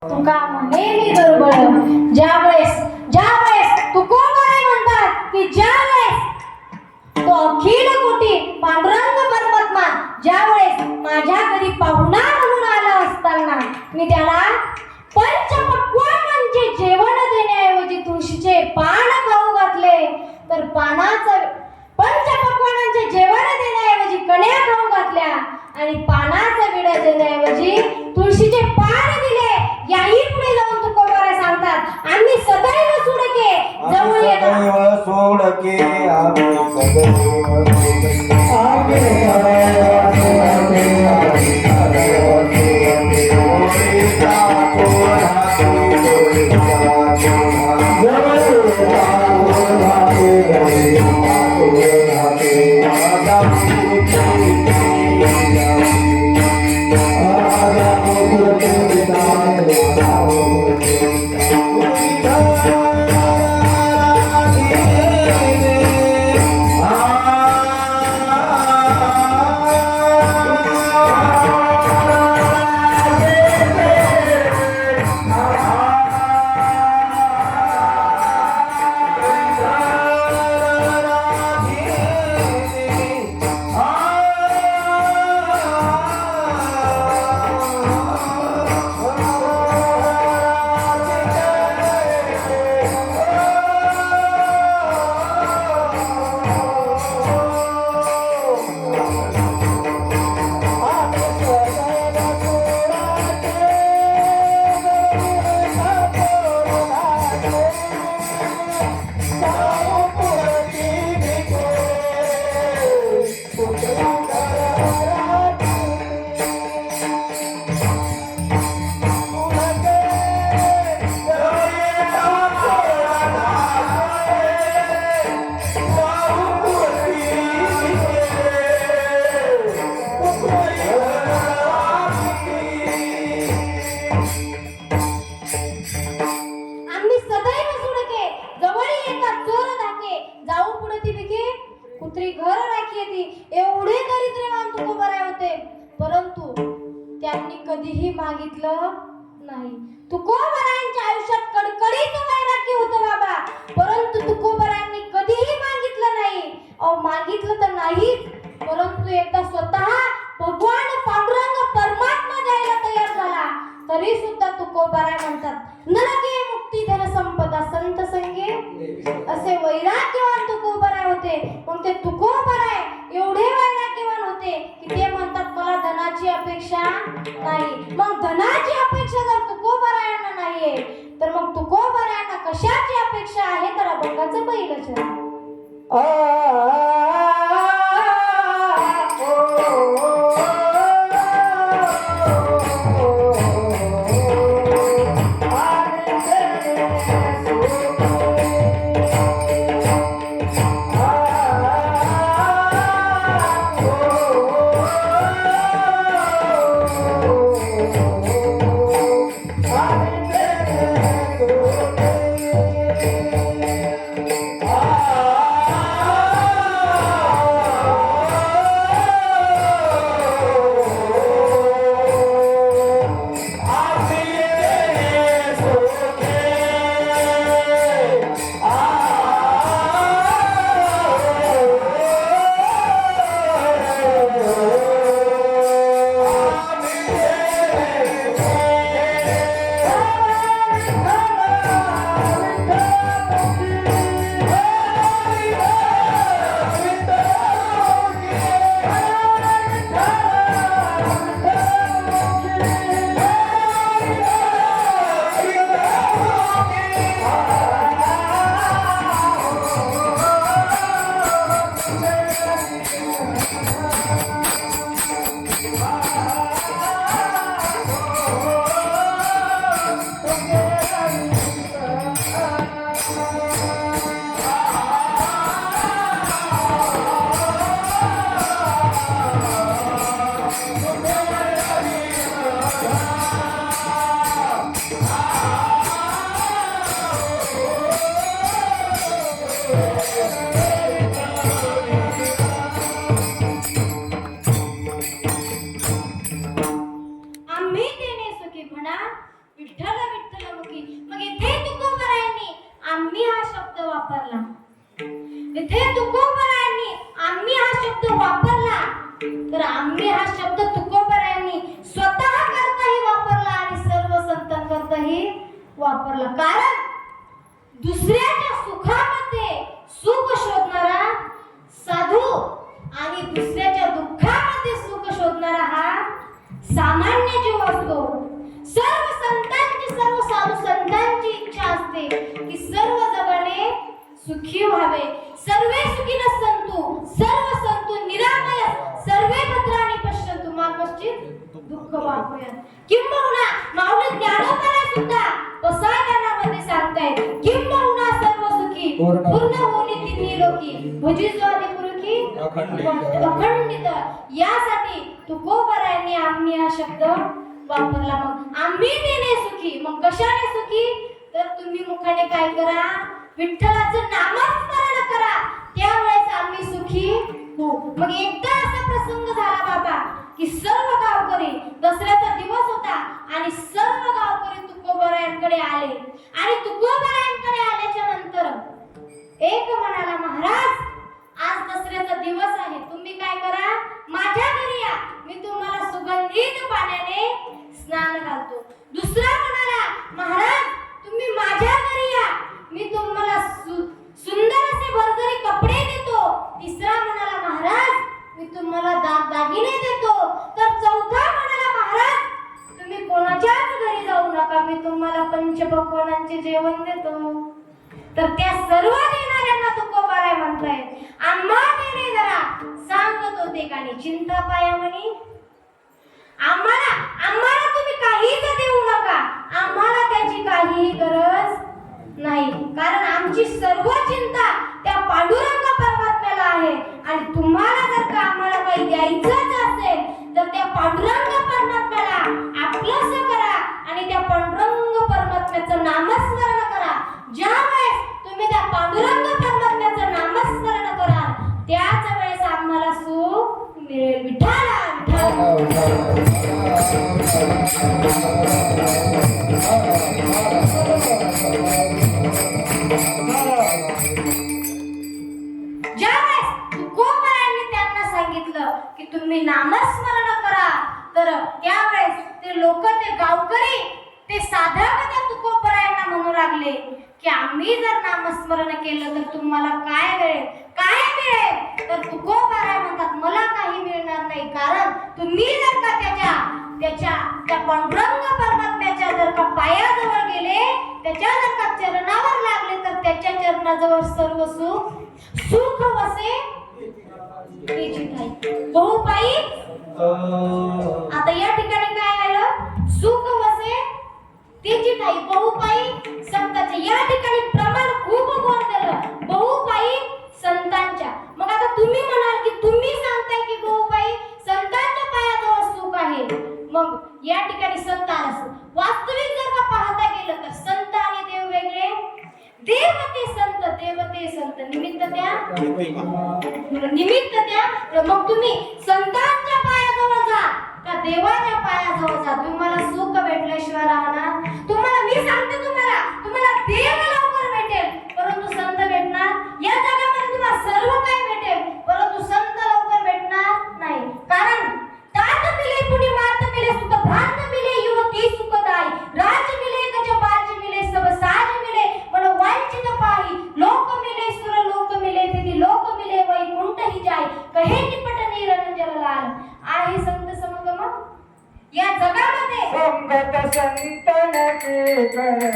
तुका म्हणे मी दुर्बळ ज्यावेळेस तुकोबाराय म्हणतात की ज्यावेळेस तो अखिल कोटी पांडुरंग परमात्मा ज्यावेळेस माझ्या घरी पाहुणा म्हणून आला असताना मी त्याला पंचपक्वान्नांचे जेवण देण्याऐवजी तुळशीचे पान खाऊ घातले तर पंचपक्वान्नांचे जेवण देण्याऐवजी कण्या खाऊ घातल्या आणि पानाचा विडा देण्याऐवजी तुळशीचे पान दिले. याही पुढे जाऊन तुकोबाराय सांगतात आम्ही सदैव सोडके जवळ येतात सोडके आम्ही कुत्री घर राखी येते एवढे दरिद्रवान तुकोबाराय होते परंतु त्यांनी कधीही मागितलं नाही. तुकोबारायांच्या आयुष्यात कडकडीत वैराग्य होतं बाबा परंतु तुकोबारायांनी कधीही मागितलं नाही. मागितलं तर नाहीच परंतु एकदा स्वतः भगवान पांडुरंग परमात्मा द्यायला तयार झाला तरी सुद्धा तुकोबाराय म्हणतात नरके मुक्ती धन संपदा संत संगे असे वैराग्यवान तुकोबाराय होते. पण ते तुकोबाराय एवढे वैराग्यवान होते की ते म्हणतात मला धनाची अपेक्षा नाही. मग धनाची अपेक्षा जर तुकोबारायांना नाहीये तर मग तुकोबारायांना कशाची अपेक्षा आहे तर अभंगाचं पहिलंच आहे. आम्ही हा शब्द वापरला. इथे तुकोबरायांनी आम्ही हा शब्द वापरला, तर आम्ही हा शब्द तुकोबरायांनी स्वतः करताही वापरला आणि सर्व संतांकरताही वापरला. कारण दुसऱ्याच्या सुखामध्ये सुख शोधणारा साधू आणि दुसऱ्याच्या दुःखामध्ये सुख शोधणारा हा सामान्य जीव असतो. सर्व संतांची, सर्व साधू संतांची इच्छा असते की सर्व जगाने सुखी व्हावे. सर्वे सुखीनः सन्तु, सर्व सन्तु निरामय, सर्वे भद्राणि पश्यन्तु मा कश्चित् दुःखभाग्भयात्. किंबहुना माऊली ज्ञानोबा सुद्धा पसायदानामध्ये सांगतायत, किंबहुना सर्व सुखी पूर्ण होली तिन्ही लोकी, भुजी जो आदि पुरुषी अखंडित. यासाठी तुकोबरायांनी आम्ही हा शब्द वापरला. मग आम्ही देणे सुखी, मग कशाने सुखी? तर तुम्ही मुखाने काय करा? विठ्ठलाचं नामस्मरण करा, त्यावेळेस आम्ही सुखी हो. मग एकदा असा प्रसंग झाला बाबा की सर्व गावकरी, दसऱ्याचा दिवस होता आणि सर्व गावकरी तुकोबरायांकडे आले. आणि तुकोबरायांकडे आल्याच्या नंतर एक म्हणाला, महाराज आज दसऱ्याचा दिवस आहे, तुम्ही काय करा, माझ्या घरी या, मी तुम्हाला सुगंधित पाण्याने स्नान घालतो. दुसरा म्हणाला, महाराज तुम्ही माझ्या घरी या, मी तुम्हाला सुंदर असे भरजरी कपडे देतो. तिसरा म्हणाला, महाराज मी तुम्हाला दागिने देतो. तर चौथा म्हणाला, महाराज तुम्ही कोणाच्याच घरी जाऊ नका, मी तुम्हाला पंचपक्वानांचे जेवण देतो. तर त्या सर्व देणाऱ्यांना तुकोबाराय म्हणताय, आम्हा देणे जरा सांगत होते कानी चिंता पाया म्हणी. आम्हाला तुम्ही काहीच देऊ नका, आम्हाला त्याची काहीही गरज नाही. कारण आमची सर्व चिंता त्या पांडुरंग परमात्म्याला आहे. आणि तुम्हाला जर का आम्हाला काही द्यायचंच असेल तर त्या पांडुरंग परमात्म्याला आपलंसं करा आणि त्या पांडुरंग परमात्म्याचं नामस्मरण करा. ज्यावेळेस तुम्ही त्या पांडुरंग परमात्म्याचं नामस्मरण कराल त्याच वेळेस आम्हाला सुख मिळेल. विठ्ठला ज्यावेळेस तुकोबरायांनी त्यांना सांगितलं की तुम्ही नामस्मरण करा, तर त्यावेळेस ते लोक, ते गावकरी, ते साधक त्या तुकोबरायांना म्हणू लागले की आम्ही जर नामस्मरण केलं तर तुम्हाला काय मिळेल, काय मिळेल? तर तुकोबराय म्हणतात, मला काही मिळणार नाही. कारण तुम्ही जर का त्या पांडुरंग परमात्म्याच्या जर का पायाजवळ गेले, त्याच्या जर का चरणावर लागले तर त्याच्या चरणाजवळ सर्व सुख वसे तेची ठाई. बहुपाई आता या ठिकाणी काय आलं? सुख वसे तेची ठाई, बहुपाई संतांच्या. या ठिकाणी प्रमाण खूप गोड झालं, बहुपाई संतांच्या. मग आता तुम्ही म्हणाल की तुम्ही सांगताय की बहुपाई संतांच्या पायाजवळ सुख आहे, मग या ठिकाणी संत आला. वास्तविक जर का पाहता गेलं तर संत आणि देव वेगळे. देव ते संत, देव ते संत, निमित्त त्या. मग तुम्ही संतांच्या पायाजवळ जा का देवाच्या पायाजवळ जा, तुम्हाला सुख भेटल्याशिवाय राहणार. तुम्हाला मी सांगते, तुम्हाला देव लवकर भेटेल परंतु संत भेटणार. या जगामध्ये तुम्हाला सर्व काही भेटेल परंतु संत लवकर भेटणार नाही. कारण तात मिले पुढे मात मिले, सुख भ्रांत मिले युवती सुखदाई, राज मिले गज बाज मिले, सब साज मिले, मन वांछित पाही, लोक मिले सुर लोक मिले, विधि लोक मिले, वैकुंठ ही जाय, कहे निपट निरंजन लाल. आहे संत समगम या जगामध्ये संगत संतन के करे